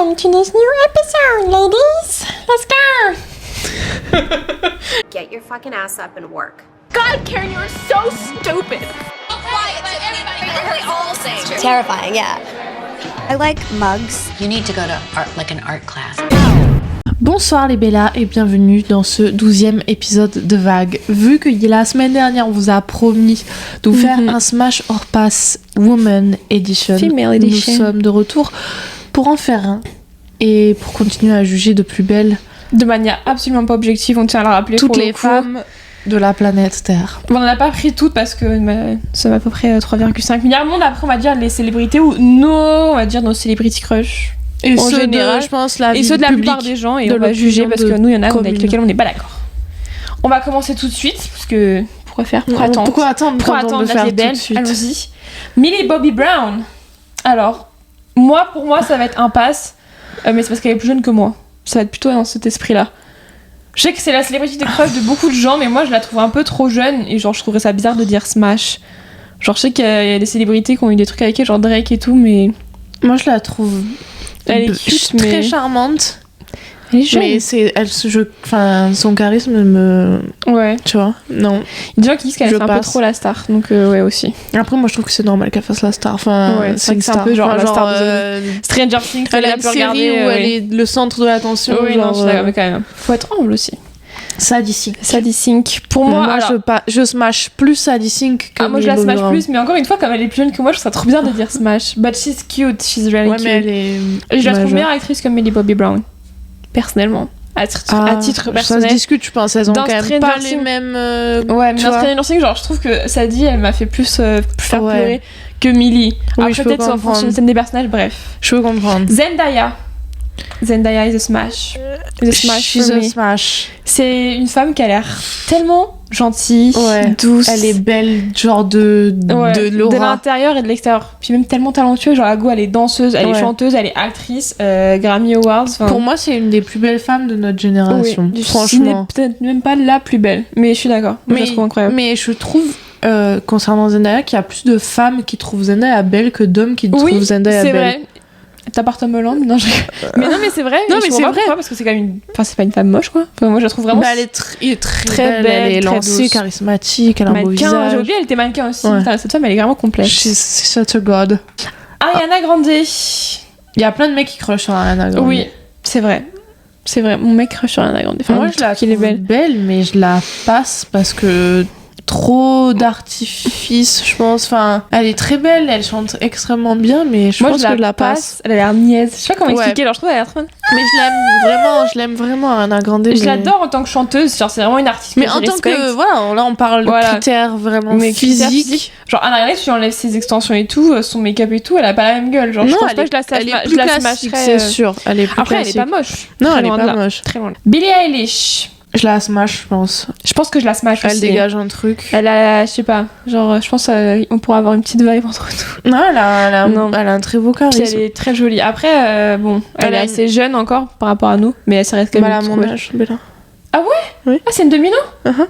welcome to this new episode, ladies. Let's go. Get your fucking ass up and work. God, Karen, you are so stupid. Quiet, let everybody all say it. Terrifying, yeah. I like mugs. You need to go to an art class. Bonsoir les Bellas et bienvenue dans ce 12e épisode de Vague. Vu que la semaine dernière on vous a promis de vous faire un Smash or Pass Woman Edition, Female Edition, nous sommes de retour pour en faire un et pour continuer à juger de plus belle de manière absolument pas objective, on tient à le rappeler, toutes pour les femmes de la planète Terre. Bon, on n'en a pas pris toutes parce que ça va à peu près 3,5 milliards de monde. Après on va dire les célébrités ou on va dire nos celebrity crush. Et en ceux général, de, je pense, la et vie ceux de la publique, plupart des gens, et de on va juger parce que nous, il y en a avec lesquels on n'est pas d'accord. On va commencer tout de suite, parce que pourquoi attendre Pourquoi attendre là, faire c'est belle, tout de suite. allons-y. Millie Bobby Brown. Alors, pour moi, ça va être un pass, mais c'est parce qu'elle est plus jeune que moi. Ça va être plutôt dans cet esprit-là. Je sais que c'est la célébrité de crush de beaucoup de gens, mais moi, je la trouve un peu trop jeune, et genre, je trouverais ça bizarre de dire Smash. Genre, je sais qu'il y a des célébrités qui ont eu des trucs avec elle, genre Drake et tout, mais... Moi, je la trouve... Elle est cute, très mais... charmante. Elle est jeune. Mais son charisme me... Ouais. Tu vois, non. Il y a des gens qui disent qu'elle fait un peu trop la star, donc ouais aussi. Après, moi, je trouve que c'est normal qu'elle fasse la star. Enfin, ouais, c'est une un star. peu genre la star de Stranger Things. Elle a une série où elle est le centre de l'attention. Oui, non, je suis d'accord, mais quand même. Faut être humble aussi. Sadie Sink. Sadie Sink. Pour moi, alors... je smash plus Sadie Sink que moi, je la smash plus, mais encore une fois, comme elle est plus jeune que moi, je trouve ça trop bien de dire smash. But she's cute, she's really cute. Mais elle est... Et je la trouve meilleure actrice que Millie Bobby Brown. Personnellement. À titre personnel. Ça se discute, je pense. Elles ont dans quand même pas les mêmes... ouais, mais dans Stranger Things, genre, je trouve que Sadie, elle m'a fait plus faire pleurer que Millie. Oui, après, peut-être en fonction des personnages, bref. Je peux comprendre. Zendaya is a smash. She's a smash. C'est une femme qui a l'air tellement gentille, douce. Elle est belle, genre de l'aura. De l'intérieur et de l'extérieur. Puis même tellement talentueuse. Genre, la go, elle est danseuse, elle est chanteuse, elle est actrice, Grammy Awards. Pour moi, c'est une des plus belles femmes de notre génération. Oui, franchement. Peut-être même pas la plus belle, mais je suis d'accord. Je la trouve incroyable. Mais je trouve, concernant Zendaya, qu'il y a plus de femmes qui trouvent Zendaya belle que d'hommes qui trouvent Zendaya belle. Oui, c'est vrai. T'as part Tom Holland? Non, mais non, mais c'est vrai. Non, mais c'est vrai. Pourquoi, parce que c'est quand même enfin, c'est pas une femme moche, quoi. Enfin, moi, je la trouve vraiment. Elle est très belle. Elle est lancée, douce, charismatique, elle a un beau visage. J'ai oublié, elle était mannequin aussi. Ouais. Cette femme, elle est vraiment complète. She's such a god. Ariana Grande. Il y a plein de mecs qui crushent sur Ariana Grande. Oui, c'est vrai. C'est vrai. Mon mec crush sur Ariana Grande. Enfin, moi, je la trouve belle, mais je la passe parce que trop d'artifice, je pense. Enfin, elle est très belle, elle chante extrêmement bien, mais je pense que je la passe. Elle a l'air niaise. Je sais pas comment expliquer, alors je trouve qu'elle a l'air trop... Mais je l'aime vraiment, Ariana Grande. Je l'adore en tant que chanteuse, genre c'est vraiment une artiste que mais en tant que, voilà, là on parle de critères vraiment physiques. Genre Ariana Grande, si tu enlèves ses extensions et tout, son make-up et tout, elle a pas la même gueule. Genre, non, je pense pas que elle est plus classique, c'est sûr. Elle est plus après, classique. elle est pas moche. Non, elle est pas moche. Très loin. Billie Eilish. Je la smash, je pense. Je pense que je la smash aussi. Elle dégage un truc. Elle a, je sais pas, genre, je pense on pourra avoir une petite vibe entre nous. Non, elle a un très beau charisme. Puis elle est très jolie. Après, bon, elle est assez jeune encore par rapport à nous, mais ça reste quand même mon âge, Bella. Ah ouais? Oui. Ah, c'est une 2001?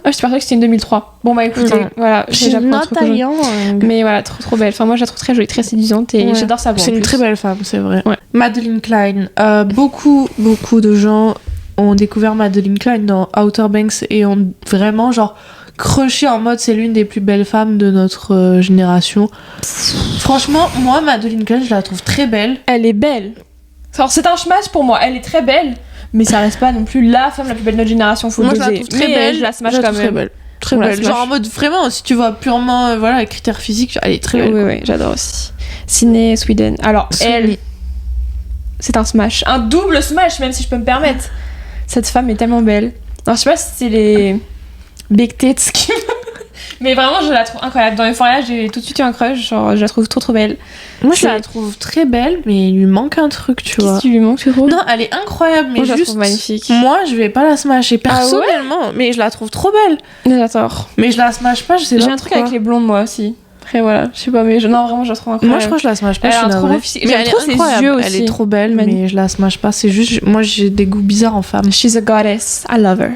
Ah, je pensais que c'était une 2003. Bon, bah écoutez, voilà. J'apprends un truc mais voilà, trop belle. Enfin, moi, je la trouve très jolie, très séduisante et j'adore sa voix. C'est une très belle femme, c'est vrai. Ouais. Madeline Klein. Beaucoup de gens ont découvert Madeline Klein dans Outer Banks et ont vraiment genre crushé en mode c'est l'une des plus belles femmes de notre génération. Franchement, moi Madeline Klein, je la trouve très belle. Elle est belle. Alors c'est un smash pour moi, elle est très belle, mais ça reste pas non plus la femme la plus belle de notre génération, faut moi, doser. Je la trouve très belle, je la smash quand même. Très belle. Genre en mode vraiment, si tu vois purement les critères physiques, elle est très belle. Oui, j'adore aussi. Sydney Sweden. Alors elle, c'est un smash, un double smash même si je peux me permettre. Cette femme est tellement belle. Alors, je sais pas si c'est les big tits qui... Mais vraiment, je la trouve incroyable. Dans Euphoria, j'ai tout de suite eu un crush. Genre, je la trouve trop belle. Moi, je la trouve très belle, mais il lui manque un truc, tu vois. Qu'est-ce qui lui manque, tu trouves? Non, elle est incroyable, mais moi, juste... je la trouve magnifique. Moi, je vais pas la smasher personnellement, mais je la trouve trop belle. J'adore. Mais je la smash pas, je sais pas. J'ai un truc avec les blondes, moi aussi. Après, voilà, je sais pas, mais non, vraiment, je la trouve incroyable. Moi, je crois que je la smash pas, je suis navrée. Mais elle est incroyable, elle est trop belle, mais je la smash pas. C'est juste, moi, j'ai des goûts bizarres en femme. She's a goddess, I love her.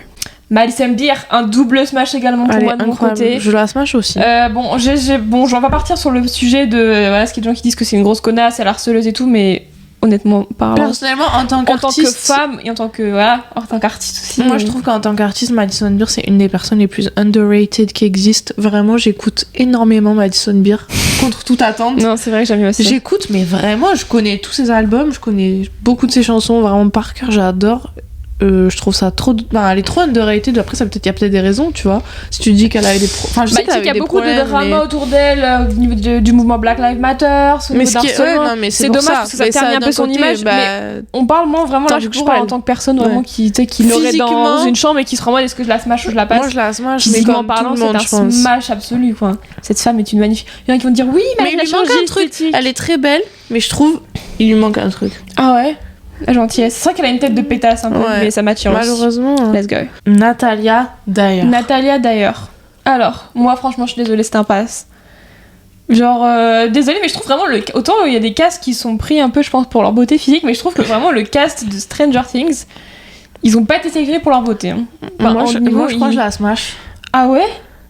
Madison Beer, un double smash également pour moi de mon côté. Je la smash aussi. Bon, on va partir sur le sujet de voilà, ce qu'il y a des gens qui disent que c'est une grosse connasse, elle est harceleuse et tout, mais honnêtement parlant. Personnellement, en tant En tant que qu'artiste, femme et en tant qu'artiste aussi. moi je trouve qu'en tant qu'artiste, Madison Beer c'est une des personnes les plus underrated qui existent. Vraiment, j'écoute énormément Madison Beer contre toute attente. Non, c'est vrai que j'aime bien aussi. J'écoute, mais vraiment, je connais tous ses albums, je connais beaucoup de ses chansons vraiment par cœur, j'adore. Je trouve ça trop. Ben, elle est trop underrated. Après, il y a peut-être des raisons, tu vois. Si tu dis qu'elle a eu des. Enfin, je sais tu sais qu'elle qu'il y a avait des beaucoup de problèmes, drama mais... autour d'elle au niveau du mouvement Black Lives Matter, au Mais niveau ce qui est. Ouais, d'harcèlement. non, mais C'est pour dommage parce que ça Mais ternit un d'un peu son côté, image, bah, mais on parle moins vraiment là, Tant je que je parle en parle. tant que personne vraiment Ouais. qui l'aurait dans Physiquement- une chambre et qui sera en mode est-ce que je la smash ou je la passe. Moi, je la smash, mais Physiquement comme parlant, tout le monde, je c'est un pense. smash absolu quoi. Cette femme est une magnifique. Il y en a qui vont dire oui, mais Mais elle il a lui manque changé un truc. esthétique. Elle est très belle, mais je trouve il lui manque un truc. Ah ouais, la gentillesse. C'est vrai qu'elle a une tête de pétasse un peu, Ouais. mais ça m'attire aussi. Malheureusement. Let's go. Natalia d'ailleurs. Natalia d'ailleurs. Alors, moi franchement, je suis désolée, c'est un pass. Genre, désolée, mais je trouve vraiment autant il y a des castes qui sont pris un peu, je pense, pour leur beauté physique, mais je trouve que vraiment le cast de Stranger Things, ils ont pas été ségrés pour leur beauté. Hein. Enfin, moi, en je niveau, crois que je la smash. Ah ouais?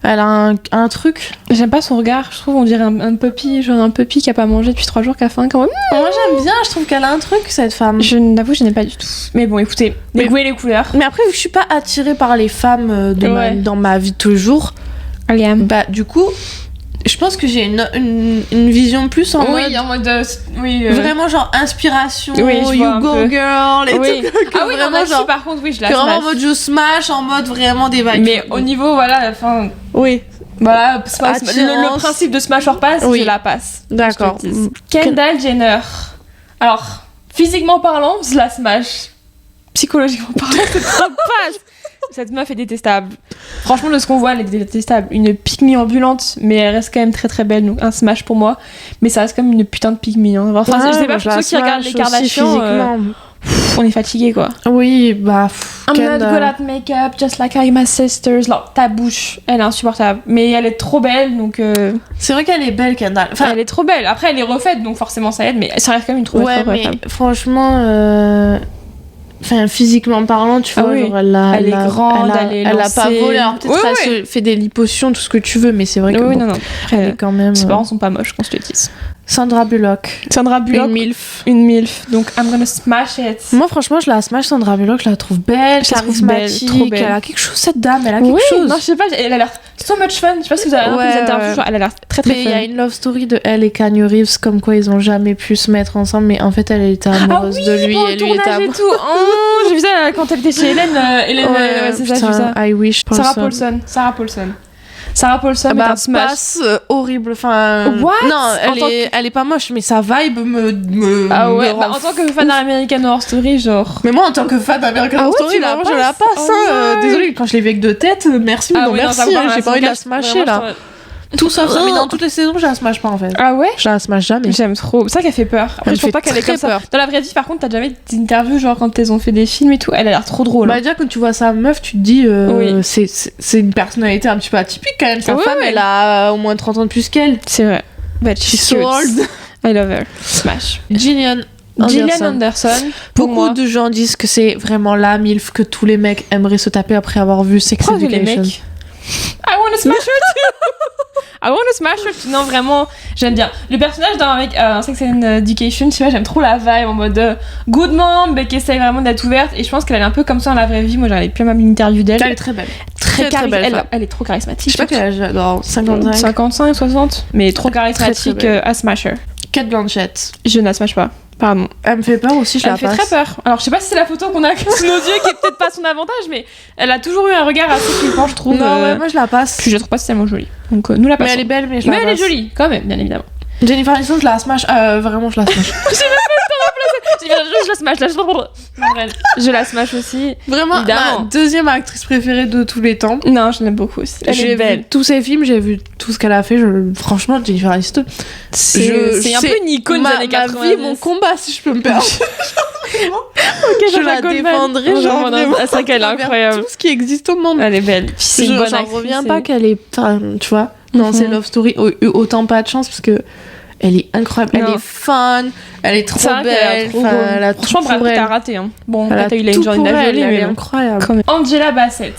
Elle a un truc. J'aime pas son regard, je trouve on dirait un puppy, genre un puppy qui a pas mangé depuis 3 jours, qui a faim quand même. Moi, j'aime bien. Je trouve qu'elle a un truc, cette femme. Je n'avoue, je n'ai pas du tout. Mais bon, écoutez, les Mais- goûts et les couleurs. Mais après, vu que je suis pas attirée par les femmes Ouais. dans ma vie de tous les jours, Aliam. bah du coup, je pense que j'ai une vision plus en mode. Oui, en mode. Oui, Vraiment genre inspiration, Oui, je you vois un go peu. girl et oui. tout. que Ah oui, non, vraiment là-dessus, genre. par contre, oui, je la Que vraiment en smash. mode je smash, en mode vraiment des vibes. Mais au niveau, voilà, enfin. Oui, Voilà, c'est pas- le Attirance. principe de smash or pass, Oui. je la passe. d'accord. Je te le dis. Kendall Jenner. Alors, physiquement parlant, je la smash. Psychologiquement parlant, c'est trop passe. Cette meuf est détestable. Franchement, de ce qu'on voit, elle est détestable. Une pygmy ambulante, mais elle reste quand même très très belle, donc un smash pour moi. Mais ça reste comme une putain de pygmy. Hein. Enfin, je sais pas, pour ceux qui regardent les Kardashians, on est fatigué quoi. Oui, bah. I'm not good at makeup, just like I my sisters. Genre, ta bouche, elle est insupportable. Mais elle est trop belle, donc. C'est vrai qu'elle est belle, Kendall. Enfin, elle est trop belle. Après, elle est refaite, donc forcément ça aide, mais ça reste quand même une trop belle ouais, mais femme. franchement. Enfin, physiquement parlant, tu Ah vois, oui. genre, Elle est grande, elle a pas lancée. volé. Alors, peut-être Oui, qu'elle se fait des lipotions, tout ce que tu veux, mais c'est vrai que. Oui, bon, non. elle Après, est quand même. ses parents sont pas moches, qu'on se le dise. Sandra Bullock. Sandra Bullock. Une MILF. Une MILF. Donc, I'm gonna smash it. Moi, franchement, je la smash, Sandra Bullock, je la trouve belle, Je la trouve belle, charismatique. trop belle. Elle a quelque chose, cette dame, elle a quelque Oui, chose. non, je sais pas, elle a l'air so much fun. Je sais pas si vous avez un peu Ouais, les interviews, ouais. genre, elle a l'air très très Mais il y fun. a une love story de elle et Kanye Reeves, comme quoi ils ont jamais pu se mettre ensemble, mais en fait, elle était amoureuse de lui pour et le lui était tournage et amoureuse. tout. Oh, j'ai vu ça quand elle était chez Hélène. Ouais, c'est ça, j'ai vu ça. I wish. Sarah Paulson. Sarah Paulson est Bah, un smash. passe horrible. Enfin, What non, En tant elle est pas moche, mais sa vibe me Ah ouais, me bah, rend en tant que fan d'American Horror Story, genre. Mais moi, en tant que fan d'American Ah Horror ouais, Story, tu la vraiment, je la passes passe. Ah hein. ouais. Désolée, quand je l'ai vu avec deux têtes, merci, mais non, oui, merci. ça va, J'ai pas envie de la smasher, là. Tout sauf ça, mais dans toutes les saisons, je la smash pas, en fait. Ah ouais? Je la smash jamais. J'aime trop. C'est ça qu'elle fait peur. Après, Elle je pense fait pas qu'elle est très comme ça. peur. Dans la vraie vie, par contre, t'as déjà vu des interviews, genre quand elles ont fait des films et tout, elle a l'air trop drôle. Bah, déjà, quand tu vois sa meuf, tu te dis, Oui. c'est une personnalité un petit peu atypique quand même. Sa Oui, femme, oui. elle a au moins 30 ans de plus qu'elle. C'est vrai. But She's she's so cute. old. I love her. Smash. Gillian Gillian Anderson. Pour Beaucoup moi. de gens disent que c'est vraiment la MILF que tous les mecs aimeraient se taper après avoir vu Sex Pourquoi les Education. mecs I wanna smash her too. I wanna smash her too. Non, vraiment, j'aime bien. Le personnage dans Sex and Education, tu vois, j'aime trop la vibe en mode good mom, mais qui essaye vraiment d'être ouverte. Et je pense qu'elle est un peu comme ça dans la vraie vie. Moi, j'avais plus même une interview d'elle. Elle est très belle. Très belle. elle, femme. elle est trop charismatique. Je sais pas quel âge, genre 55. 55, 60. Mais trop charismatique très belle. à smasher. Kate Blanchett. Je ne la smash pas. Pardon. Elle me fait peur aussi, je Elle la me fait passe. très peur. Alors, je sais pas si c'est la photo qu'on a sous nos yeux qui est peut-être pas son avantage, mais elle a toujours eu un regard assez flippant, je trouve. Non, ouais, moi je la passe. Puis je la trouve pas tellement jolie. Donc, nous la Mais passons. elle est belle, mais je la Mais passe. elle est jolie, quand même, bien évidemment. Jennifer Aniston, je la smash. Vraiment, je la smash. Je la smash, je la smash aussi. Vraiment, Évidemment. ma deuxième actrice préférée de tous les temps. Non, je l'aime beaucoup aussi. Elle J'ai est belle. vu tous ses films, j'ai vu tout ce qu'elle a fait. Franchement, Jennifer Aniston. C'est un peu une icône des années 90. Ma vie, mon combat, si je peux me permettre. Ok, je la défendrai, genre vraiment. C'est vrai qu'elle est envers incroyable. Tout ce qui existe au monde. Elle est belle. Puis c'est une bonne J'en actrice. reviens pas qu'elle est. Enfin, tu vois, dans ses love stories, eu autant pas de chance parce que. Elle est incroyable, Non. elle est fun, elle est trop C'est vrai qu'elle a belle. trop Enfin, beau. elle a tout Franchement, Brad pour Pitt elle. a raté. Hein. Bon, Elle a t'as eu tout Angelina pour elle, Jolie, elle mais est bon. incroyable. Quand même. Angela Bassett,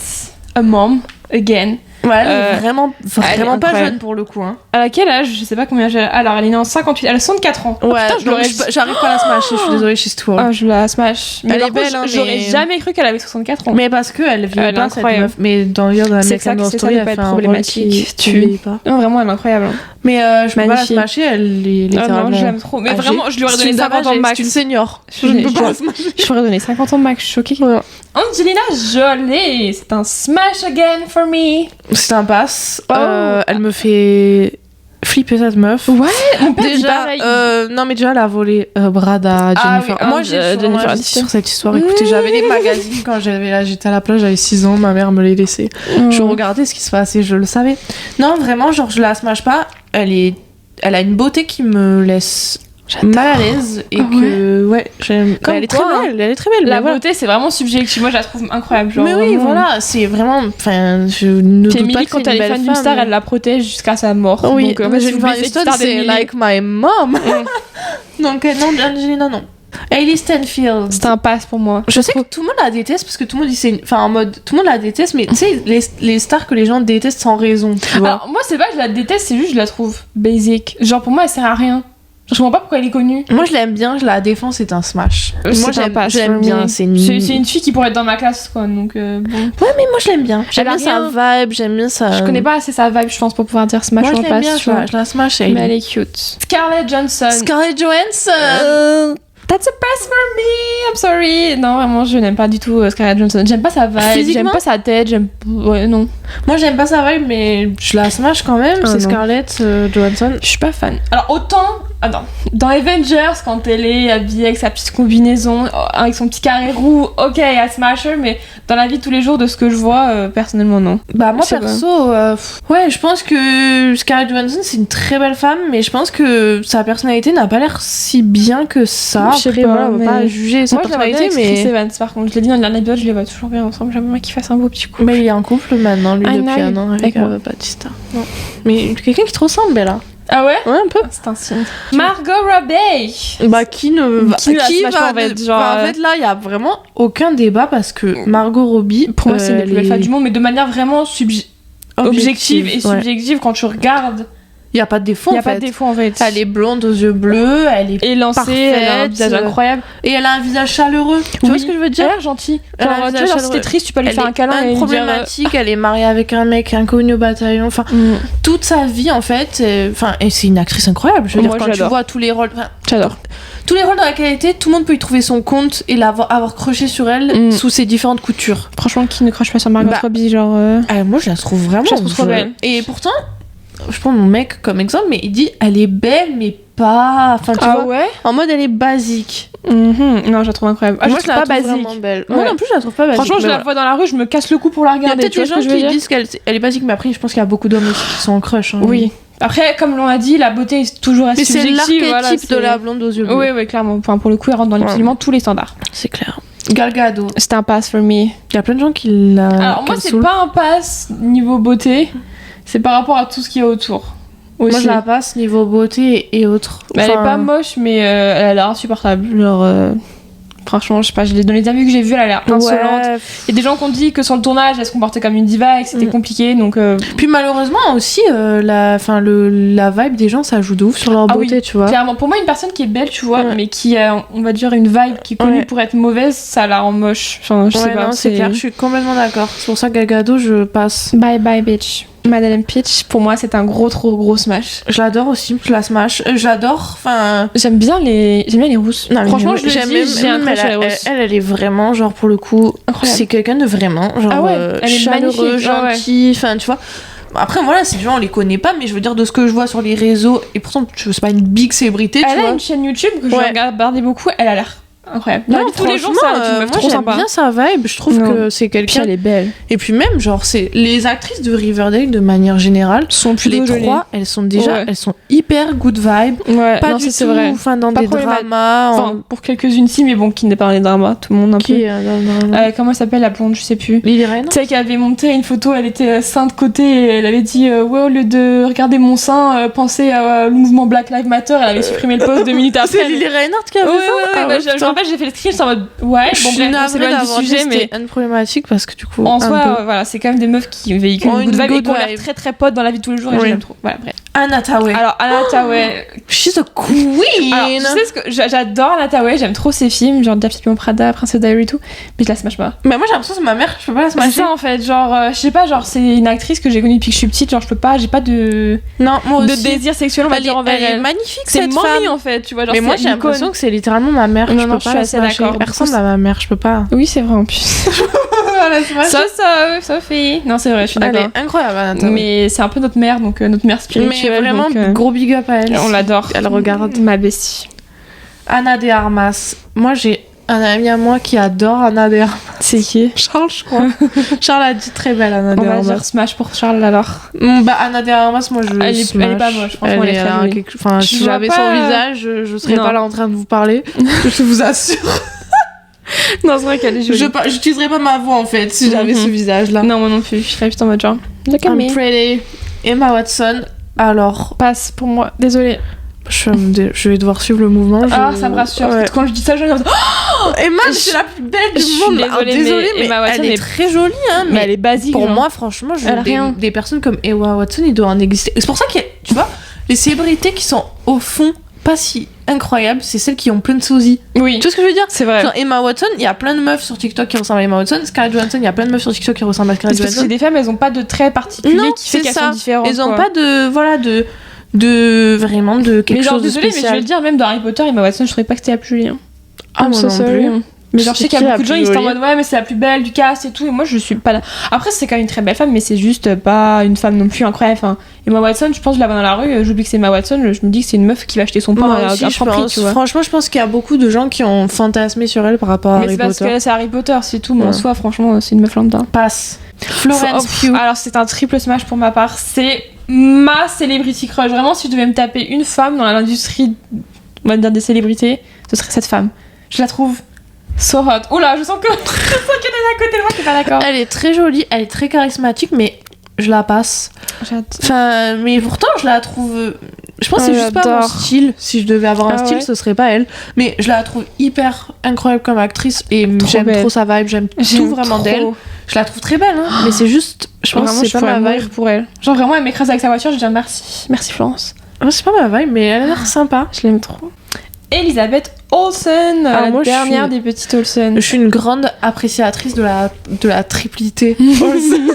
a mom, again. Ouais, elle est vraiment elle est pas incroyable. jeune pour le coup. Hein. À quel âge? Je sais pas combien j'ai. Alors, elle est née en 58. Elle a 64 ans. Oh, Ouais, putain, je l'aurais. j'arrive pas à la smasher, je suis désolée, she's too old. Ah, je la smash. Mais Elle par est belle, contre, hein, j'aurais mais- jamais cru qu'elle avait 64 ans. Mais parce qu'elle vieillit Elle est pas, cette incroyable. meuf. Mais dans Year of C'est ça American que Horror c'est ça Story, qui elle peut fait être un rôle problématique. qui vieillit pas. Non, vraiment, elle est incroyable. Mais je peux pas la Magnifique. smasher, elle est Ah littéralement... non, je l'aime trop. Mais âgée. vraiment, je lui aurais C'est donné une 50 ans âgée, max. C'est une senior. Je Je ne l'ai- peux pas la je- smasher. Je pourrais donner 50 ans max, je suis choquée. Ouais. Angelina Jolie, c'est un smash again for me. C'est un pass. Oh. Elle me fait flipper cette meuf. Ouais, mon père dit Déjà, pareil. non mais déjà elle a volé Brad à Ah Jennifer. oui, Moi j'ai Jennifer sûrement Aniston. sur cette histoire. Écoutez, j'avais les magazines quand j'étais à la plage, j'avais 6 ans, ma mère me les laissait. Je regardais ce qui se passait, je le savais. Non vraiment, genre je la smash pas. Elle a une beauté qui me laisse mal à l'aise et que ouais, j'aime. Comme Elle est quoi, très belle, elle est très belle. La mais voilà. beauté, c'est vraiment subjectif. Moi, je la trouve incroyable. Genre, Mais oui, vraiment. voilà, c'est vraiment. Enfin, je ne Puis doute pas Emily, que quand c'est elle une est fan belle d'une femme. star, elle la protège jusqu'à sa mort. Oui, Donc, mais j'ai Jennifer Aniston, c'est like my mom. Donc, non, Angelina, non. Hailey Stenfield. C'est un pass pour moi. Je sais que tout le monde la déteste parce que tout le monde dit c'est enfin en mode tout le monde la déteste mais tu sais les stars que les gens détestent sans raison tu vois. Alors, moi, c'est pas que je la déteste, c'est juste que je la trouve basic. Genre, pour moi, elle sert à rien. Genre, je comprends pas pourquoi elle est connue. Moi je l'aime bien, je la défends, c'est un smash. Moi C'est un pass je l'aime for bien, me. c'est une C'est une fille qui pourrait être dans ma classe, quoi. Donc, bon. Ouais mais moi je l'aime bien. J'aime Elle a bien sa vibe, j'aime bien sa Je connais pas assez sa vibe, je pense, pour pouvoir dire smash Moi ou je l'aime bien, pass. tu vois. je la smash Mais elle Hailey. est cute. Scarlett Johansson. Scarlett Johansson. That's a pass for me, I'm sorry. Non, vraiment, je n'aime pas du tout Scarlett Johansson. J'aime pas sa vibe, Physiquement j'aime pas sa tête, Ouais, non. Moi j'aime pas sa vibe mais je la smash quand même, Ah, c'est non. Scarlett Johansson. Je suis pas fan. Alors, autant. Attends. Dans Avengers, quand elle est habillée avec sa petite combinaison, avec son petit carré roux, ok, à smasher, mais dans la vie de tous les jours, de ce que je vois, personnellement, non. Bah moi Je sais perso, ouais, je pense que Scarlett Johansson c'est une très belle femme, mais je pense que sa personnalité n'a pas l'air si bien que ça. Je sais Après, pas, voilà, on va mais- pas juger sa Moi, je la vois bien personnalité, avec Chris mais Evans, par contre. Je l'ai dit dans le dernier épisode, je les vois toujours bien ensemble. J'aimerais qu'ils fassent un beau petit coup. mais il est en couple maintenant, lui I depuis know. un an avec Avec moi. Batista. Non. Mais quelqu'un qui te ressemble, Bella. Ah ouais? Ouais, un peu. C'est un signe. Margot Robbie. Bah qui ne va, Qui la smash pas, en fait, genre, en fait là il y a vraiment aucun débat parce que Margot Robbie Pour moi, c'est une des elle plus belles est femmes du monde, mais de manière vraiment objective et ouais. subjective. Quand tu regardes, Il y a pas de défaut il n'y a en pas fait. de défaut en fait. Elle est blonde aux yeux bleus, elle est élancée, elle a un parfaite, visage incroyable. et elle a un visage chaleureux. Tu vois ce que je veux Elle dire? a l'air gentille. Elle a un Genre, tu visage vois, genre, si t'es chaleureux. triste, tu peux lui Elle faire est un câlin et lui dire. problématique, elle est mariée avec un mec inconnu au bataillon. Enfin, toute sa vie en fait. Enfin, et c'est une actrice incroyable. Je veux Moi, dire, quand tu j'adore. vois tous les rôles, enfin, J'adore. tous les rôles dans lesquels elle était, tout le monde peut y trouver son compte et avoir croché sur elle sous ses différentes coutures. Franchement, qui ne crache pas sur Margot Bah, Robbie, genre. Moi, je la trouve vraiment. Je la trouve trop belle. Et pourtant, je prends mon mec comme exemple, mais il dit, elle est belle, mais pas. Enfin, tu vois, ouais? en mode, elle est basique. Non, je la trouve incroyable. Ah, Moi, je la trouve pas basique. vraiment belle. Ouais. Moi non plus, je la trouve pas basique. Franchement, je mais la voilà. vois dans la rue, je me casse le cou pour la Il y a regarder. peut-être tu des vois ce gens que je veux qui dire disent qu'elle est basique, mais après, je pense qu'il y a beaucoup d'hommes aussi qui sont en crush. Hein. Oui. Après, comme l'on a dit, la beauté est toujours Mais c'est subjective. l'archétype voilà, de c'est- la blonde aux yeux bleus. Oui, oui, clairement. Enfin, pour le coup, elle rentre dans absolument tous les standards. C'est clair. Gal Gadot. C'est un pass for me. Il y a plein de gens qui la. Alors, moi, c'est pas un pass niveau beauté, c'est par rapport à tout ce qu'il y a autour. Aussi. Moi, je la passe niveau beauté et autres. Mais elle est Enfin, pas moche, mais elle a l'air insupportable. Genre, franchement, je sais pas, dans les interviews que j'ai vues, elle a l'air insolente. ouais. Il y a des gens qui ont dit que sur le tournage, elle se comportait comme une diva et que c'était compliqué, donc. Puis malheureusement aussi, la vibe des gens, ça joue de ouf sur leur Ah beauté, oui, tu vois. Clairement, pour moi, une personne qui est belle, tu vois, Ouais. mais qui a, on va dire, une vibe qui est connue Ouais. pour être mauvaise, ça la rend moche. Enfin, je sais Ouais, pas. non, c'est clair, je suis complètement d'accord. C'est pour ça que Gal Gadot, je passe. Bye bye, bitch. Madame Peach, pour moi, c'est un trop gros smash. Je l'adore aussi, je la smash. J'adore, enfin. J'aime bien les rousses. Non, mais Franchement, je le j'aime dis, même- j'ai un même crush sur les elle, rousses. elle est vraiment, genre, pour le coup, Incroyable. c'est quelqu'un de vraiment, genre, Ah ouais, elle est chaleureux, magnifique, ouais, ouais. gentil, enfin, tu vois. Après, voilà, ces gens, on les connaît pas, mais je veux dire, de ce que je vois sur les réseaux, et pourtant, c'est pas une big célébrité, tu Elle a vois. une chaîne YouTube que je Ouais. regardais beaucoup, elle a l'air incroyable. Dans la Non, vie de tous les jours, franchement, ça, tu me meuf moi, trop j'aime sympa. bien sa vibe, je trouve Non. que c'est Puis quelqu'un. elle est belle. Et puis même, genre, c'est les actrices de Riverdale, de manière générale, Sont les plutôt jolies. trois, elles sont déjà, Ouais. elles sont hyper good vibe. Ouais, Pas non, du ça, tout, c'est vrai. enfin, dans Pas des problématique. dramas. Enfin, pour quelques-unes si, mais bon, qui n'est pas les dramas, tout le monde un peu. Qui Comment elle s'appelle la blonde, je sais plus. Lily Rayner. Tu sais qu'elle avait monté une photo, elle était sein de côté et elle avait dit ouais, au lieu de regarder mon sein, pensez à le mouvement Black Lives Matter. Elle avait supprimé le post 2 minutes après. C'est Lily Reinhardt qui a fait Ouais, ça. ouais, Ah ouais, ouais, j'en putain. en fait, j'ai fait le screen, c'est en mode ouais, Je bon, suis bref, on navrée s'éloigne du d'avoir dit sujet, que mais c'était une problématique parce que du coup. en un soi, peu. voilà, c'est quand même des meufs qui véhiculent Ont une good une vibe et good qui ont l'air vibe. très très potes dans la vie de tous les jours et Oui. j'aime trop. Voilà, bref. Anna Tawai. Alors, Anna Tawai. She's a queen. Alors, tu sais ce que j'adore Anna Tawai, j'aime trop ses films, genre Daphne Piment Prada, Princess Diary et tout, mais je la smash pas. Mais moi j'ai l'impression que c'est ma mère, je peux pas la C'est smasher. ça en fait, genre, je sais pas, genre, c'est une actrice que j'ai connue depuis que je suis petite, genre, je peux pas, j'ai pas de Non, moi aussi. désir sexuel, on va Elle dire, envers est elle. magnifique C'est cette mamie femme. en fait, tu vois, genre, Mais moi c'est j'ai l'icône. l'impression que c'est littéralement ma mère. Non, je non, peux je pas suis la assez smasher. d'accord. Elle ressemble à ma mère, je peux pas. Oui, c'est vrai en plus. Sophie. Non, c'est vrai, je suis Elle d'accord. est incroyable Anna Tawai. Mais c'est un peu notre mère, donc notre mère spirituelle. Mais vraiment donc, gros big up à elle. on l'adore. Elle regarde. Ma bestie. Anna de Armas. Moi j'ai un ami à moi qui adore Anna de Armas. C'est qui? Charles, je crois. Charles a dit très belle Anna On de va Armas. dire Smash pour Charles alors. Bah Anna de Armas, moi je Elle est smash. pas moche, franchement, elle est très a jolie. Enfin, Je si vois j'avais pas- son visage, je serais Non. pas là en train de vous parler. Je vous assure. Non, c'est vrai qu'elle est jolie. J'utiliserais pas ma voix en fait si j'avais ce visage là. Non, moi non plus. Je serais juste en mode genre. Look at I'm me. pretty. Emma Watson. Alors, Passe pour moi. Désolée. je vais devoir suivre le mouvement. Ah, ça me rassure. Ouais. Quand je dis ça, je regarde. Emma, c'est la plus belle du je suis monde. désolée, Désolée, mais mais Emma Watson elle est est- très jolie, hein. Mais elle est basique. Pour genre. moi, franchement, Elle a rien. des personnes comme Emma Watson, il doit en exister. C'est pour ça que, tu vois, les célébrités qui sont au fond pas si incroyables, c'est celles qui ont plein de sosies. Oui. Tu vois ce que je veux dire? C'est vrai. Genre Emma Watson, il y a plein de meufs sur TikTok qui ressemblent à Emma Watson. Scarlett Johansson, il y a plein de meufs sur TikTok qui ressemblent à Scarlett C'est parce que Johansson. des femmes, elles ont pas de traits particuliers Non, qui fait c'est qu'elles ça. sont différentes. Elles ont quoi. pas de, voilà, de vraiment de quelque Mais genre, chose de désolée, mais je spécial. vais le dire, même dans Harry Potter, Emma Watson, je trouvais pas que c'était la plus jolie. Hein. Ah, moi So non sorry. plus. Mais genre, je sais C'est qu'il y qui a la beaucoup de gens, plus ils sont en jolie mode ouais, mais c'est la plus belle du cast et tout. Et moi, je suis pas là. Après, c'est quand même une très belle femme, mais c'est juste pas une femme non plus incroyable. Enfin, Emma Watson, je pense que je la vois dans la rue, j'oublie que c'est Emma Watson, je me dis que c'est une meuf qui va acheter son pain Moi à aussi, un je Franprix, pense. tu vois. Franchement, je pense qu'il y a beaucoup de gens qui ont fantasmé sur elle par rapport à Mais Harry c'est parce Potter. que c'est Harry Potter, c'est tout. Mais en Ouais. soi, franchement, c'est une meuf lambda. Passe. Florence Pugh. Alors, c'est un triple smash pour ma part. C'est ma celebrity crush. Vraiment, si je devais me taper une femme dans l'industrie, on va dire des célébrités, ce serait cette femme. Je la trouve so hot. Oula, je sens que je sens qu'il y en a à côté de moi qui est pas d'accord. Elle est très jolie, elle est très charismatique, mais je la passe. Enfin, mais pourtant, je la trouve. Je pense que c'est juste pas mon j'adore. style. Si je devais avoir un Ah style, ouais. ce serait pas elle. Mais je la trouve hyper incroyable comme actrice et Trop j'aime belle. trop sa vibe, j'aime tout vraiment d'elle. Je la trouve très belle, hein, mais c'est juste. Je pense Vraiment, que je c'est pas pourrais ma mourir vibe. pour elle. Genre vraiment, elle m'écrase avec sa voiture, je dis merci. Merci Florence. Ah, c'est pas ma vibe, mais elle a l'air sympa. Je l'aime trop. Elisabeth Olsen, Ah, la moi, je dernière suis- des petites Olsen. Je suis une grande appréciatrice de la triplité Olsen.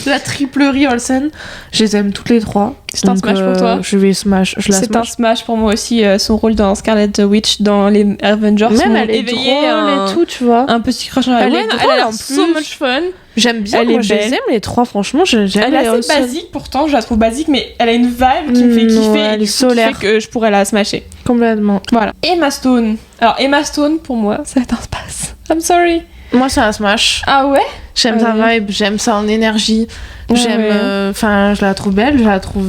De la triplerie Olsen. Je les aime toutes les trois. C'est un Donc, smash pour toi. Je vais smash. Je la C'est un smash. smash pour moi aussi, son rôle dans Scarlet Witch dans les Avengers. Même m'ont elle est éveillé drôle et tout, tu vois. un petit crush en elle. Elle Ouais, est non, drôle elle a en so plus. much fun. J'aime bien, Elle moi est je les belle. aime les trois, franchement, j'aime Elle est les assez Olsen. basique pourtant, je la trouve basique, mais elle a une vibe qui me fait kiffer elle et est du coup, qui solaire. fait que je pourrais la smasher. Complètement. Voilà. Emma Stone. Alors Emma Stone, pour moi, ça va être un space. I'm sorry. Moi, c'est un smash. Ah ouais? J'aime Ah sa ouais. vibe, j'aime son énergie. Ouais, J'aime. ouais. Enfin, je la trouve belle, je la trouve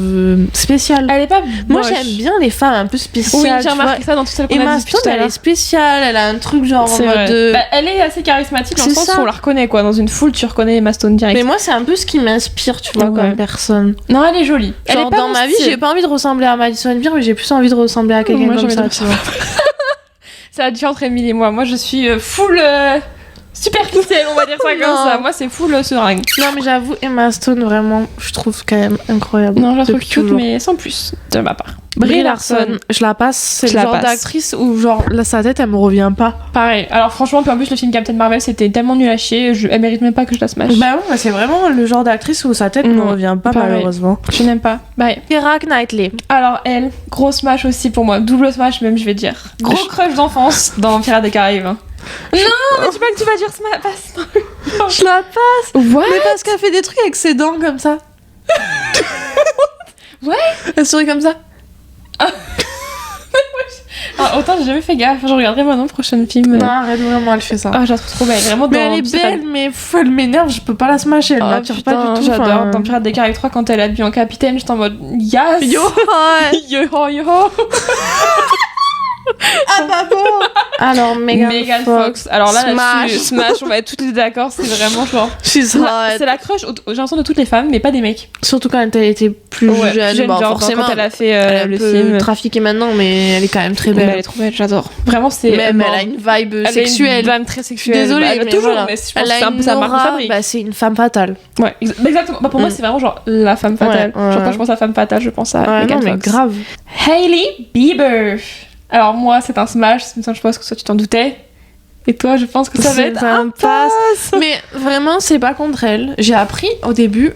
spéciale. Elle est pas Moi, moche. j'aime bien les femmes un peu spéciales. Oui, tu j'ai vois. remarqué ça dans tout celles qu'on a Emma dit depuis tout Stone, à elle l'heure. est spéciale, elle a un truc genre en C'est mode. vrai. Bah, elle est assez charismatique dans le C'est sens ça. où on la reconnaît quoi. Dans une foule, tu reconnais Emma Stone direct. Mais moi, c'est un peu ce qui m'inspire, tu vois, Ouais. comme personne. Non, elle est jolie. Elle Genre, est pas dans mon ma vie, style. j'ai pas envie de ressembler à Madison Beer, mais j'ai plus envie de ressembler à quelqu'un Moi, comme j'ai ça, envie de tu vois. C'est la différence entre Emile et moi. Moi, je suis full superficielle, on va dire ça comme Non. ça. Moi, c'est full seringue. Non, mais j'avoue, Emma Stone, vraiment, je trouve quand même incroyable. Non, je la trouve Depuis cute, toujours. mais sans plus de ma part. Brie Larson, je la passe, c'est Je le la genre passe. d'actrice où, genre, là, sa tête, elle me revient pas. Pareil. Alors, franchement, puis en plus, le film Captain Marvel, c'était tellement nul à chier. Elle mérite même pas que je la smash. Bah ouais, c'est vraiment le genre d'actrice où sa tête ne Non, revient pas, pareil. malheureusement. Je n'aime pas. Bye. Keira Knightley. Alors, elle, gros smash aussi pour moi. Double smash, même, je vais dire. Gros crush d'enfance dans Pirates des Caraïbes. Hein. Non, mais dis pas que tu vas dire smash. Passe. Je la passe. What? Mais parce qu'elle fait des trucs avec ses dents comme ça. Ouais. Elle sourit comme ça. Ah, autant j'ai jamais fait gaffe. Je regarderai maintenant le prochain film. Non, arrête, vraiment, elle fait ça. Ah, je la trouve trop belle. Vraiment, Mais dans- elle est c'est pas- belle, mais pff, elle m'énerve, je peux pas la smasher, elle Ah, m'attire putain, pas du tout. j'adore. enfin. Dans Pirates des Caraïbes 3, quand elle est habillée en capitaine, j'étais en mode yes! Yo, Yo, yo! Ah bah bon. Alors Megan Fox. Alors là, Smash. là-dessus, Smash, on va être toutes les d'accord, c'est vraiment genre. She's hot. C'est la crush, j'ai l'impression, de toutes les femmes, mais pas des mecs. Surtout quand elle était plus jeune. Bon, genre, forcément, quand elle a fait elle le peut film. trafiquer maintenant, mais elle est quand même très Mais belle. elle est trop belle, j'adore. Vraiment, c'est. Même bon, elle a une vibe elle sexuelle. a une vibe très sexuelle. Désolée, Bah, mais toujours, voilà. mais je pense Elle que c'est a un peu une sa marque de aura, fabrique. bah, c'est une femme fatale. Ouais, exactement. Bah, pour moi, c'est vraiment genre la femme fatale. Ouais, ouais. Genre, quand je pense à femme fatale, je pense à Ouais, Megan non, mais Fox. grave. Hailey Bieber. Alors, moi, c'est un smash. Je pense que toi, tu t'en doutais. Et toi, je pense que ça va C'est être un un pass. Mais vraiment, c'est pas contre elle. J'ai appris au début,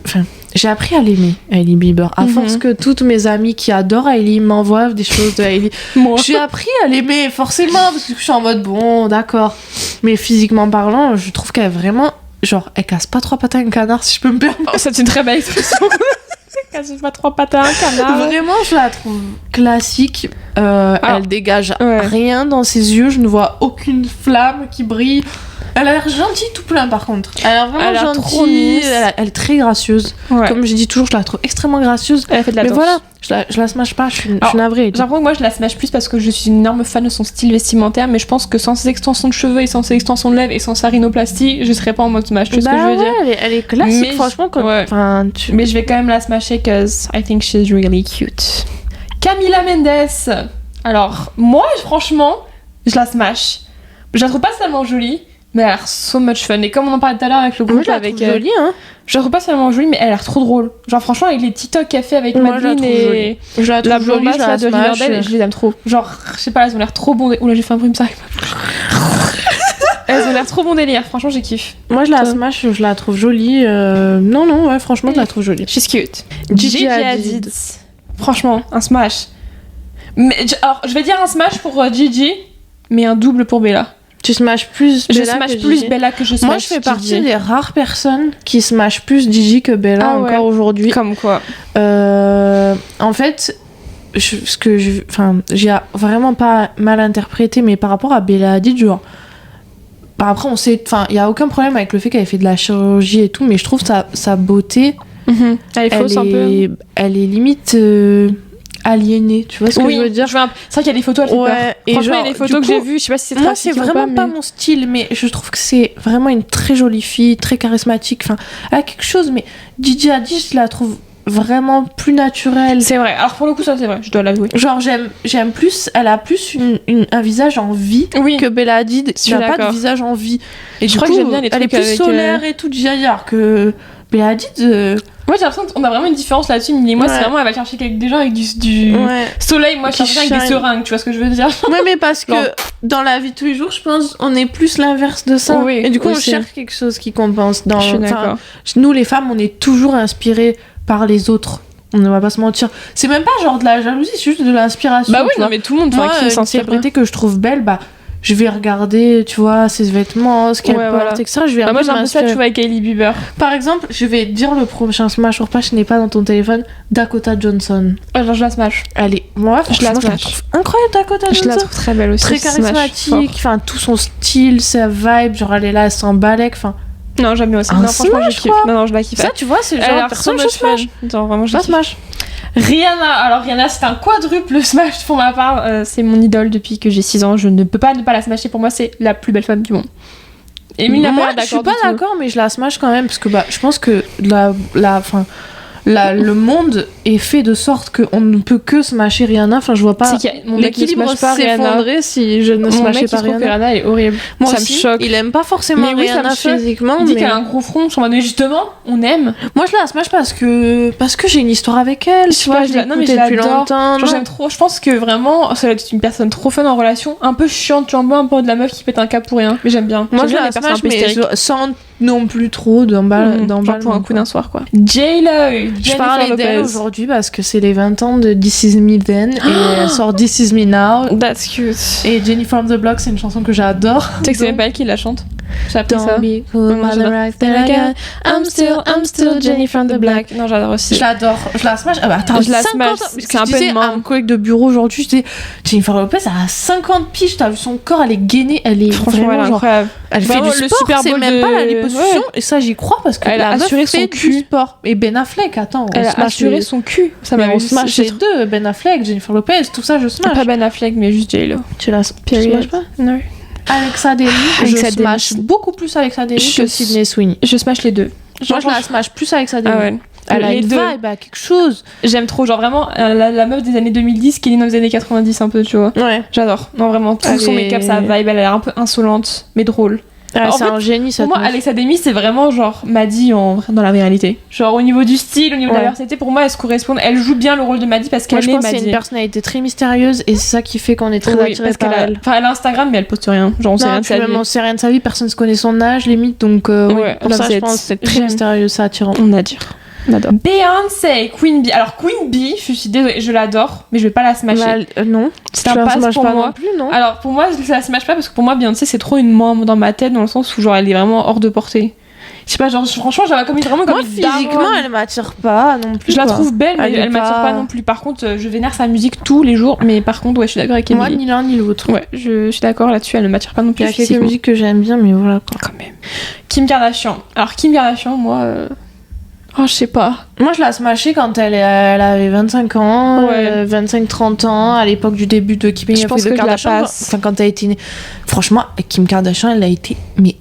j'ai appris à l'aimer, Hailey Bieber. À force que toutes mes amies qui adorent Hailey m'envoient des choses de Hailey. Moi. J'ai appris à l'aimer, forcément, parce que je suis en mode bon, d'accord. Mais physiquement parlant, je trouve qu'elle est vraiment. Genre, elle casse pas 3 pattes à un canard, si je peux me permettre. Oh, c'est une très belle expression. Casse pas 3 pattes à un canard. Vraiment, je la trouve classique. Elle dégage rien dans ses yeux. Je ne vois aucune flamme qui brille. Elle a l'air gentille tout plein, par contre. Elle a l'air vraiment Elle a gentille. trop mise. Elle est très gracieuse. Ouais. Comme je dis toujours, je la trouve extrêmement gracieuse. Elle a fait de la Mais danse. voilà, je la smash pas. Je suis navrée. J'ai l'impression que moi je la smash plus parce que je suis une énorme fan de son style vestimentaire, mais je pense que sans ses extensions de cheveux et sans ses extensions de lèvres et sans sa rhinoplastie, je serais pas en mode smash. Tu vois ce que je veux dire? Elle est classique, Mais franchement. ouais. Mais je vais quand même la smasher cause I think she's really cute. Camila Mendes. Alors, moi, franchement, je la smash. Je la trouve pas tellement jolie, mais elle a l'air so much fun. Et comme on en parlait tout à l'heure avec le groupe, Moi, je la avec trouve jolie, hein. je la trouve pas tellement jolie, mais elle a l'air trop drôle. Genre, franchement, avec les TikTok qu'elle fait avec Moi, je la Madeline trouve et jolie. Je la la trouve jolie, blondasse je la là, de smash. Riverdale, je les aime trop. Genre, je sais pas, elles ont l'air trop bon. Oula, j'ai fait un bruit, ça avec ma bouche. Elles ont l'air trop bon délire. Franchement, j'ai kiff. Moi, je la smash, je la trouve jolie. Non, ouais, franchement, je la trouve jolie. She's cute. Gigi Gigi Hadid. Hadid. Franchement, un smash. Mais, alors, je vais dire un smash pour Gigi, mais un double pour Bella. Tu smash plus Je Bella smash que plus Gigi. Bella que je smash Moi, je fais partie Gigi. des rares personnes qui smash plus Gigi que Bella Ah ouais. encore aujourd'hui. Comme quoi. En fait, j'ai vraiment pas mal interprété, mais par rapport à Bella Hadid, genre. Bah après, on sait. Enfin, il y a aucun problème avec le fait qu'elle ait fait de la chirurgie et tout, mais je trouve sa beauté. Elle est fausse un peu. Elle est limite aliénée, tu vois ce que je veux dire? C'est vrai qu'il y a des photos, elle fait Ouais, peur. et Franchement, genre, il y a des photos du que j'ai coup, vues, je sais pas si c'est Moi, c'est trafiqué ou vraiment pas, pas mais... mon style, mais je trouve que c'est vraiment une très jolie fille, très charismatique. Enfin, elle a quelque chose, mais Gigi Hadid, je la trouve vraiment plus naturelle. C'est vrai. Alors pour le coup, ça c'est vrai, je dois l'avouer. Genre, j'aime plus, elle a plus un visage en vie Oui. que Bella Hadid, suis qui n'a pas d'accord. de visage en vie. Et Je du crois coup, que j'aime bien les elle est trucs plus avec, solaire et tout, Gigi Hadid, alors que Bella Hadid. Moi j'ai l'impression qu'on a vraiment une différence là-dessus, mais moi c'est Ouais. vraiment, elle va chercher des gens avec du Ouais. soleil, moi je Qui cherche avec des shine. seringues, tu vois ce que je veux dire? Ouais, mais parce que Non. dans la vie de tous les jours, je pense, on est plus l'inverse de ça. Oui, et du coup, aussi. on cherche quelque chose qui compense. Je suis d'accord. Nous, les femmes, on est toujours inspirées par les autres. On ne va pas se mentir. C'est même pas genre de la jalousie, c'est juste de l'inspiration. Bah oui, tu non vois. mais tout le monde, Moi, qui une s'inspire. célébrité que je trouve belle, bah, je vais regarder, tu vois, ses vêtements, ce qu'elle Ouais, porte, voilà. etc. Je vais Bah, moi j'ai un peu ça, m'inspirer. tu vois, avec Hailey Bieber. Par exemple, je vais dire le prochain smash or pas, je n'ai pas dans ton téléphone, Dakota Johnson. Genre je la smash. Elle est, moi, Je la franchement, je la smash. trouve incroyable, Dakota Je Johnson. la trouve très belle aussi. Très smash, charismatique, enfin tout son style, sa vibe, genre elle est là, elle s'emballe, enfin fort. Non, j'aime bien aussi. Un Non, franchement, smash, je kiffe. quoi. Non, je la kiffe. ça tu vois, c'est le Elle a genre de l'air personne so je much smash. fun. Genre vraiment, je Je la kiffe. smash. Rihanna, alors Rihanna c'est un quadruple smash pour ma part, c'est mon idole depuis que j'ai 6 ans, je ne peux pas ne pas la smasher, pour moi c'est la plus belle femme du monde. Emile n'a Moi, pas je suis l'air pas du tout. d'accord, mais je la smash quand même parce que bah, je pense que le monde est fait de sorte qu'on ne peut que smasher Rihanna. Enfin, je vois pas C'est qu'il y a mon mec qui l'équilibre smash pas Rihanna. s'effondrer si je ne Mon smashais mec pas il trouve que Rihanna. Rihanna elle est horrible. Moi ça aussi, me choque. il aime pas forcément Mais oui, ça Rihanna me choque. physiquement. Il dit mais qu'elle a un gros front, je suis en mode mais justement, on aime. moi, je la smash parce que j'ai une histoire avec elle. Je sais Tu pas, vois, je je la- non, mais l'écoutais je depuis l'adore. longtemps. Genre, non. j'aime trop, je pense que vraiment, ça va être une personne trop fun en relation, un peu chiante, tu vois, un peu de la meuf qui pète un cap pour rien, mais j'aime bien. Moi, J'aime je bien la les personnes un smash, peu mais hystériques. sans non plus trop d'emballement. Genre pour un coup d'un soir quoi. J-Lo, Je parlais d'elle aujourd'hui parce que c'est les 20 ans de This Is Me Then et elle sort This Is Me Now. That's cute. Et Jennifer on the Block, c'est une chanson que j'adore. Tu sais que c'est même pas elle qui la chante. J'ai appris ça. Don't be cool, Moi, mother, j'adore. right there again. I'm still Jenny from the Block. Non, j'adore aussi. Je l'adore, je la smash. Ah bah attends, Je la 50 smash, ans. Parce c'est que un je peu disais de à mort. un collègue de bureau aujourd'hui, je disais Jennifer Lopez, elle a 50 piges, t'as vu son corps, elle est gainée, elle est Franchement, vraiment elle est genre. incroyable. Elle fait Vraiment, du le sport, Super c'est Bowl même de- pas la liposuction, Ouais. et ça j'y crois parce que Elle a la meuf assuré fait son du cul. sport. Et Ben Affleck, attends, Elle on a smash assuré les- son cul. Ça Mais m'a on smash les deux, Ben Affleck, Jennifer Lopez, tout ça je smash. Pas Ben Affleck, mais juste J-Lo. Tu la Period. smash pas? Non. Alexa Daly, Alexa je smash Daly. beaucoup plus Alexa Daly Je- que Sydney Sweeney. Je smash les deux. Moi je la smash plus Alexa Daly. Ah ouais. Elle a Les une deux. vibe, elle a quelque chose. J'aime trop, genre vraiment la meuf des années 2010 qui est dans les années 90 un peu, tu vois. Ouais. J'adore. Non, vraiment, tout Elle son est- make-up, sa vibe, elle a l'air un peu insolente, mais drôle. En c'est fait, un génie cette Pour moi, meuf. Alexa Demi, c'est vraiment genre Maddie dans la réalité. Genre au niveau du style, au niveau de la Ouais. personnalité, pour moi, elle se correspond. Elle joue bien le rôle de Maddie parce Moi, qu'elle je est pense que c'est Maddie. une personnalité très mystérieuse et c'est ça qui fait qu'on est très Oui, attiré parce par qu'elle a... elle. Enfin, elle a Instagram, mais elle poste rien. Genre, on sait rien Non, de puis sa même vie. on sait rien de sa vie, personne ne connaît son âge limite, donc oui, Ouais, pour là, ça vous je êtes- pense que c'est très j'aime. mystérieux, c'est attirant. On adore. On adore. Beyoncé, Queen Bee. Alors, Queen Bee, je suis désolée, je l'adore, mais je vais pas la smasher. Non, C'est je un la pass smash pour pas moi. non plus, non. Alors pour moi, je la smash pas parce que pour moi, Beyoncé c'est trop une membre dans ma tête dans le sens où genre elle est vraiment hors de portée. Je sais pas, genre franchement, je la vois comme vraiment comme Moi une physiquement, daronne. elle m'attire pas non plus. Je la quoi. trouve belle, mais Elle est elle m'attire pas non plus. Par contre, je vénère sa musique tous les jours, mais par contre, ouais, je suis d'accord avec Moi, Emily. ni l'un ni l'autre. Ouais, je suis d'accord là-dessus, elle ne m'attire pas non Il plus. y a quelques physiquement. musiques que j'aime bien, mais voilà quoi. Quand même. Kim Kardashian. Alors Kim Kardashian, moi, oh, je sais pas. Moi, je la smashais quand elle avait 25 ans, Ouais. 25-30 ans, à l'époque du début de Keeping Je Up pense with the que je la Kardashians. passe. Enfin, quand elle a été née. Franchement, Kim Kardashian, elle a été mais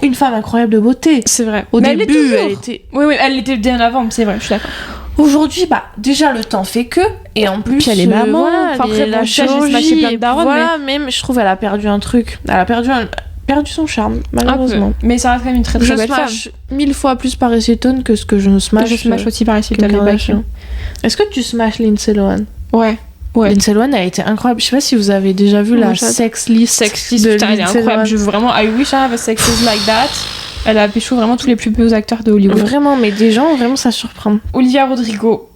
une femme incroyable de beauté. C'est vrai. Au Mais début, elle, est elle toujours. était. Oui, oui, elle était bien avant, mais c'est vrai, je suis d'accord. Aujourd'hui, bah déjà le temps fait que, et en plus, Puis elle est maman. voilà, Enfin, après, la bon, déjà, j'ai chirurgie, smashé plein de et darons, voilà, même je trouve elle a perdu un truc. Elle a perdu son charme, malheureusement. Un peu. Mais ça reste quand même une très très Je belle femme. smash 1000 fois plus Paris Hilton que ce que je smash. Je smash aussi par ici, Kim t'as les Kardashian. bacs. Est-ce que tu smash Lindsay Lohan? Ouais. Ouais. Lindsay Lohan a été incroyable. Je sais pas si vous avez déjà vu Ouais, la j'adore. sex list. Sexy, de putain, elle est Lindsay incroyable. Lohan. Je veux vraiment, I wish I have a sex list like that. Elle a pécho vraiment tous les plus beaux acteurs de Hollywood. Vraiment, mais des gens, vraiment, ça surprend. Olivia Rodrigo.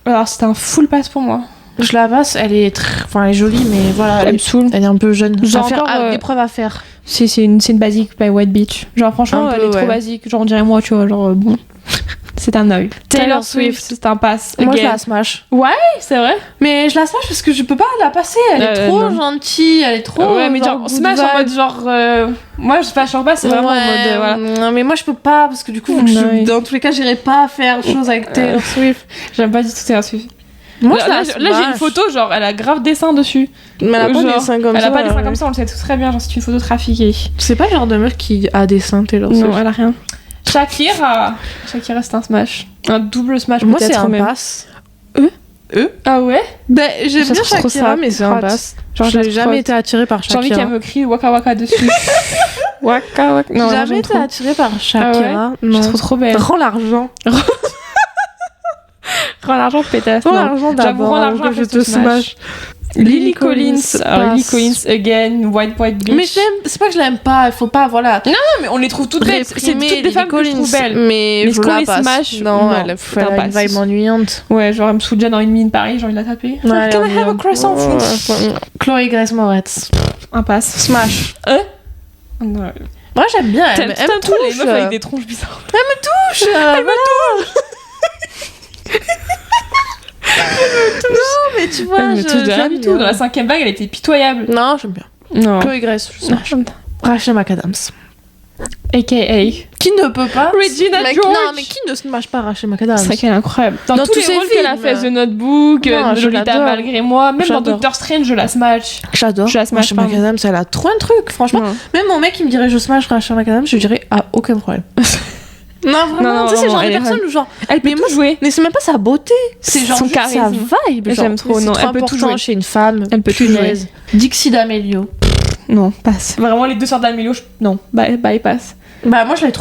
Alors, c'était un full pass pour moi. Je la passe, elle est enfin, elle est jolie, mais voilà, Elle me saoule. elle est un peu jeune. Genre À faire, encore, épreuve à faire. C'est une basique by White Beach. Genre, franchement, Un elle peu, est trop ouais. basique. Genre, on dirait moi, tu vois. Genre, bon. C'est un œil. Taylor Swift, c'est un pass. Moi, je Again. la smash. Ouais, c'est vrai. Mais je la smash parce que je peux pas la passer. Elle est trop non. gentille, elle est trop. Ouais, mais genre, good smash en vibe. mode genre. Moi, je fâche pas, c'est vraiment en mode. Voilà. Non, mais moi, je peux pas parce que du coup, Ouais. dans tous les cas, j'irai pas faire chose avec Taylor Swift. J'aime pas du tout Taylor Swift. Moi, Là, j'ai une photo, genre, elle a grave dessin dessus. Mais elle a pas Genre, des seins comme elle ça. a pas des seins ouais. comme ça, on le sait tous très bien. Genre, c'est une photo trafiquée. C'est pas le genre de meuf qui a des seins, Taylor Swift. Non, elle a rien. Shakira, c'est un smash. Un double smash Moi, peut-être c'est un même. pass. Ah ouais. Ben, j'aime Je bien trouve trop Shakira, ça mais c'est un crotte. pass. Genre, je J'ai la jamais crotte. été attirée par J'ai envie Shakira. qu'elle me crie waka waka dessus. Waka waka. Non, J'ai jamais j'aime été trop. attirée par Shakira. Je Non. trouve trop belle. Rends l'argent. Rends l'argent pétasse. Rends non. l'argent J'avoue, d'abord. rends avant l'argent que après je je te smash. Lily Collins. Alors, Lily passe. Collins again, White Beach. Mais c'est pas que je l'aime pas, il faut pas, voilà. Non, mais on les trouve toutes belles. C'est toutes réprimer des Lily femmes que je trouve Collins, belles. Mais Mais je est-ce qu'on la les passe. smash Non, Non, elle c'est a un une pass. vibe ennuyante. Ouais, genre elle me saoule déjà dans une mine Paris, j'ai envie de la taper. Ouais, Can I have a ennuyante. croissant Ouais. Chloé Grace Moretz. Un pass. Smash. Non. Moi j'aime bien, elle me T'aimes tous les touche. meufs avec des tronches bizarres. touche. Elle me touche. Non, mais tu vois, Elle me touche de rien j'aime du tout. bien. Dans la 5ème vague, elle était pitoyable. Non, j'aime bien. Non. Chloé Grace, je Non, smash. j'aime pas. Rachel McAdams. AKA. Qui ne peut pas Regina Mais- George. Non, mais qui ne smash pas Rachel McAdams? C'est vrai qu'elle est incroyable. Dans Dans tous les tous ses rôles qu'elle a films. fait, The Notebook, Non, je Lolita l'adore. malgré moi, même dans J'adore. Doctor Strange, je la smash. J'adore. Je la smash, Rachel pardon. McAdams, elle a trop un truc, franchement. Non. Même mon mec, il me dirait je smash Rachel McAdams, je dirais ah, aucun problème. Non, vraiment, Non, tu sais, c'est le genre elle de est personne où genre. Elle peut Mais tout moi, jouer. Mais c'est même pas sa beauté, c'est genre Son juste sa charisme. vibe. J'aime genre, trop, c'est non, trop elle peut tout important jouer. chez une femme. Elle peut tout punaise. Dixie D'Amelio. Non, passe. Vraiment, les deux sortes d'Amelio, non, bypass. Bah moi je la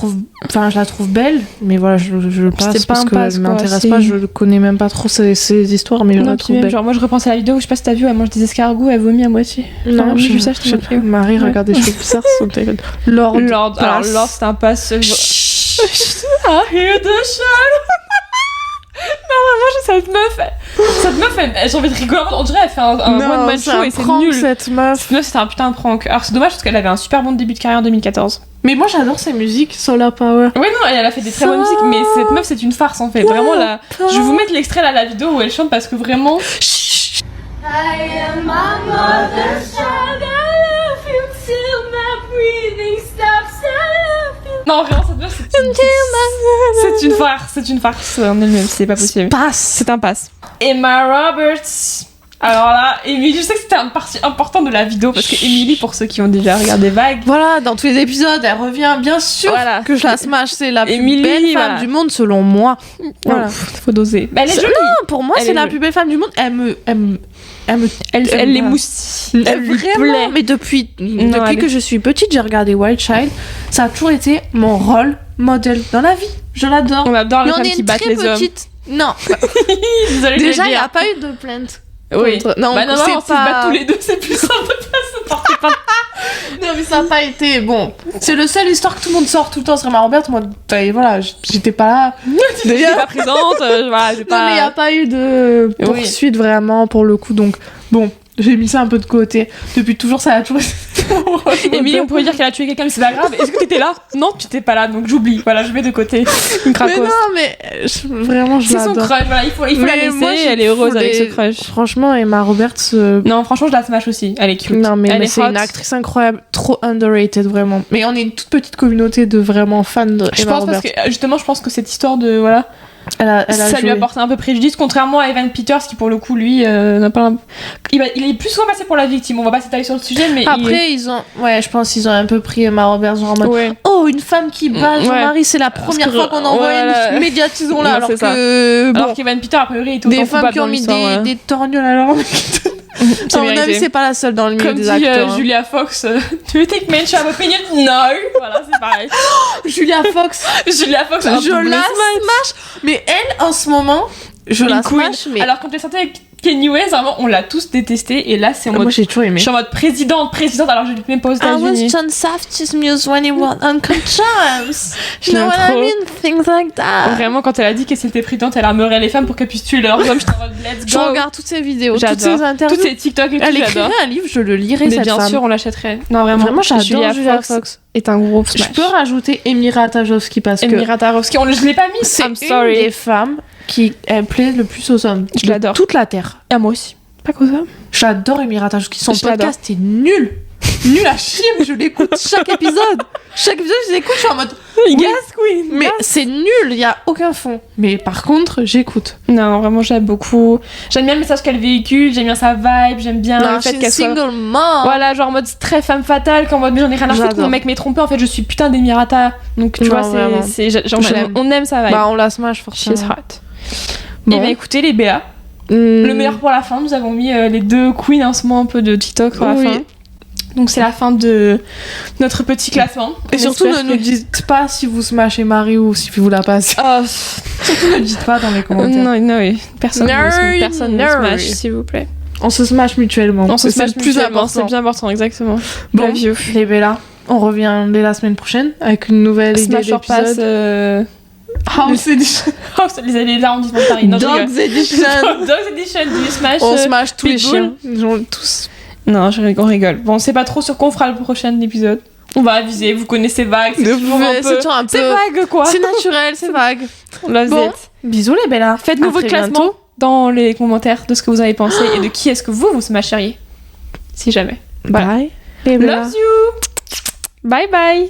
trouve belle, mais voilà je passe C'était pas parce un que pass, elle quoi, m'intéresse c'est- pas, je connais même pas trop ces histoires, mais je Non, la puis trouve même, belle. genre, moi je repense à la vidéo où je sais pas si t'as vu, elle mange des escargots, elle vomit à moitié. Non, Enfin, je j'ai vu ça, je sais t'ai pas. montré. Marie Ouais. regarde des choses bizarres sur son téléphone. Lord, Alors, passe. Lord, c'est un pass. I hear the shot. Non, vraiment, cette meuf, Cette meuf, j'ai envie de rigoler. On dirait elle fait un one-man show et c'est prank, nul. cette meuf. Cette meuf, c'était un putain de prank. Alors c'est dommage parce qu'elle avait un super bon début de carrière en 2014. Mais moi, j'adore ses musiques, Solar Power. Ouais, non, elle a fait des très bonnes musiques, mais cette meuf, c'est une farce en fait. Vraiment, là. Je vais vous mettre l'extrait là, la vidéo où elle chante parce que vraiment. Non, vraiment, cette meuf, c'est une farce. C'est une farce en elle-même, c'est pas possible. C'est un pass. Emma Roberts. Alors là, Emily, je sais que c'était une partie importante de la vidéo parce que Emily, pour ceux qui ont déjà regardé Vague, Voilà, dans tous les épisodes, elle revient, bien sûr Voilà. que je la smash, c'est la plus Emily, belle femme voilà. du monde selon moi. Voilà. faut doser. Bah, elle est jolie. Non, pour moi, Elle c'est est la jolie. plus belle femme du monde. Elle les moustille. Elle lui Vraiment, plaît. mais depuis elle que je suis petite, j'ai regardé Wild Child. Ça a toujours été mon rôle modèle dans la vie. Je l'adore. On adore les Mais on femmes est qui une battent très les hommes. petite. Non, Désolée de déjà, le il n'y dire. a pas eu de plainte. Oui. contre- Non, bah non, c'est non, pas- s'ils se battent tous les deux, c'est plus simple de porter plainte. Non, mais ça n'a pas été. Bon, c'est le seul histoire que tout le monde sort tout le temps sur Emma Roberts. Moi, voilà, j'étais pas là. J'étais pas présente, voilà, c'est Non, mais il n'y a pas eu de Oui. poursuite vraiment pour le coup. Donc, bon, j'ai mis ça un peu de côté. Depuis toujours, ça a toujours été. Émilie, on pourrait dire qu'elle a tué quelqu'un, mais c'est pas grave. Est-ce que t'étais là? Non, tu t'étais pas là, donc j'oublie. Voilà, je mets de côté une Mais cracos. non, mais vraiment, je C'est son l'adore. crush, voilà, il faut la Mais laisser, moi, j'ai elle est heureuse avec ce des- crush. Franchement, Emma Roberts. Non, franchement, je la smash aussi, elle est cute. Non, mais elle est c'est hot. une actrice incroyable, trop underrated, vraiment. Mais on est une toute petite communauté de vraiment fans de Je Emma pense Roberts. parce que, justement, je pense que cette histoire de, voilà, Elle a ça lui joué. a porté un peu préjudice, contrairement à Evan Peters, qui pour le coup, lui, n'a pas il est plus souvent passé pour la victime, on va pas s'étaler sur le sujet, mais Après, ils ont. Ouais, je pense qu'ils ont un peu pris Emma Roberts genre en mode. Ouais. Oh, une femme qui bat son Ouais. mari, c'est la première que- fois qu'on en voit voilà. une, médiatisons-la. Ouais, Alors c'est ça. que. Bon, Alors qu'Evan Peters, a priori, est autant des femmes coupable qui dans ont mis l'histoire, ouais. des torgnoles à leur mec. C'est Non, mérité. mais c'est pas la seule dans le milieu Comme des dit acteurs. hein. Julia Fox, do you think men should have opinion? No! Voilà, c'est pareil. Julia Fox, Julia Fox, un je double la smash. smash. Mais elle, en ce moment, je Une la queen. smash. Mais Alors quand elle sortait avec Kanye West, vraiment, on l'a tous détestée. Et là, c'est en mode. moi, j'ai toujours Je aimé. suis en mode présidente, alors je l'ai même pas aux I was États-Unis. John Safdie's muse when he was Uncle James. Je You know l'aime what I trop. mean? Things like that. Vraiment, quand elle a dit qu'elle était présidente, elle armerait les femmes pour qu'elles puissent tuer leurs hommes. J'étais en mode let's Je go. regarde toutes ses vidéos, toutes J'adore. ses interviews. Toutes ces TikTok et tout, Elle j'adore. écrirait un livre, je le lirais, Mais cette bien femme. sûr, on l'achèterait. Non, vraiment, Vraiment, j'adore Julia Fox. est un gros smash. Je peux rajouter Emira Tajovski parce que Emira Tarovski, je l'ai pas mis. c'est I'm une sorry. des femmes qui plaît le plus aux hommes. Je de l'adore. toute la Terre. Ah, moi aussi. Pas que ça. J'adore Emira Tajovski. Son Je l'adore. podcast est nul. Nul à chier, mais je l'écoute chaque épisode. Chaque épisode, je l'écoute, je suis en mode. Gas Queen. Mais c'est nul, il y a aucun fond. Mais par contre, j'écoute. Non, vraiment, j'aime beaucoup. J'aime bien le message qu'elle véhicule, j'aime bien sa vibe, j'aime bien Non, le fait c'est qu'elle soit. single mom. Voilà, genre en mode très femme fatale, qu'en mode mais j'en ai rien à foutre que J'adore. mon mec m'ait trompé, en fait je suis putain d'Emirata. Donc tu Non, vois, vraiment. Je l'aime. on aime sa vibe. Bah, on la smash forcément. She's hot. Bon. Et bien écoutez, les BA, le meilleur pour la fin, nous avons mis les deux queens en ce moment un peu de TikTok pour la Oui. fin. Donc c'est la fin de notre petit classement. Et On surtout, espère ne nous dites pas si vous smashez Marie ou si vous la passez. Oh, Surtout, ne dites pas dans les commentaires. non, non, oui. Personne No, ne no. smash, s'il vous plaît. On se smash mutuellement. On se C'est smash le plus mutuellement, c'est important. bien important, exactement. Bon, Love you. les Bella, on revient dès la semaine prochaine avec une nouvelle idée Smash or pass. d'épisode. House Edition. Oh, ça, les arrondissements de Paris. Non, je rigole. Dogs Edition. Dogs Edition, du smash. On smash tous les Pitbull. chiens. Ils ont tous. Non, on rigole. Bon, on sait pas trop sur quoi on fera le prochain épisode. On va aviser, vous connaissez Vague, c'est toujours un C'est peu... toujours un peu. C'est vague, quoi. C'est naturel, c'est vague. On love Bon, it. bisous les Bella. Faites-nous À votre très classement bientôt. dans les commentaires de ce que vous avez pensé et de qui est-ce que vous smasheriez. Si jamais. Voilà. Bye. Les Bella. Love you. Bye bye.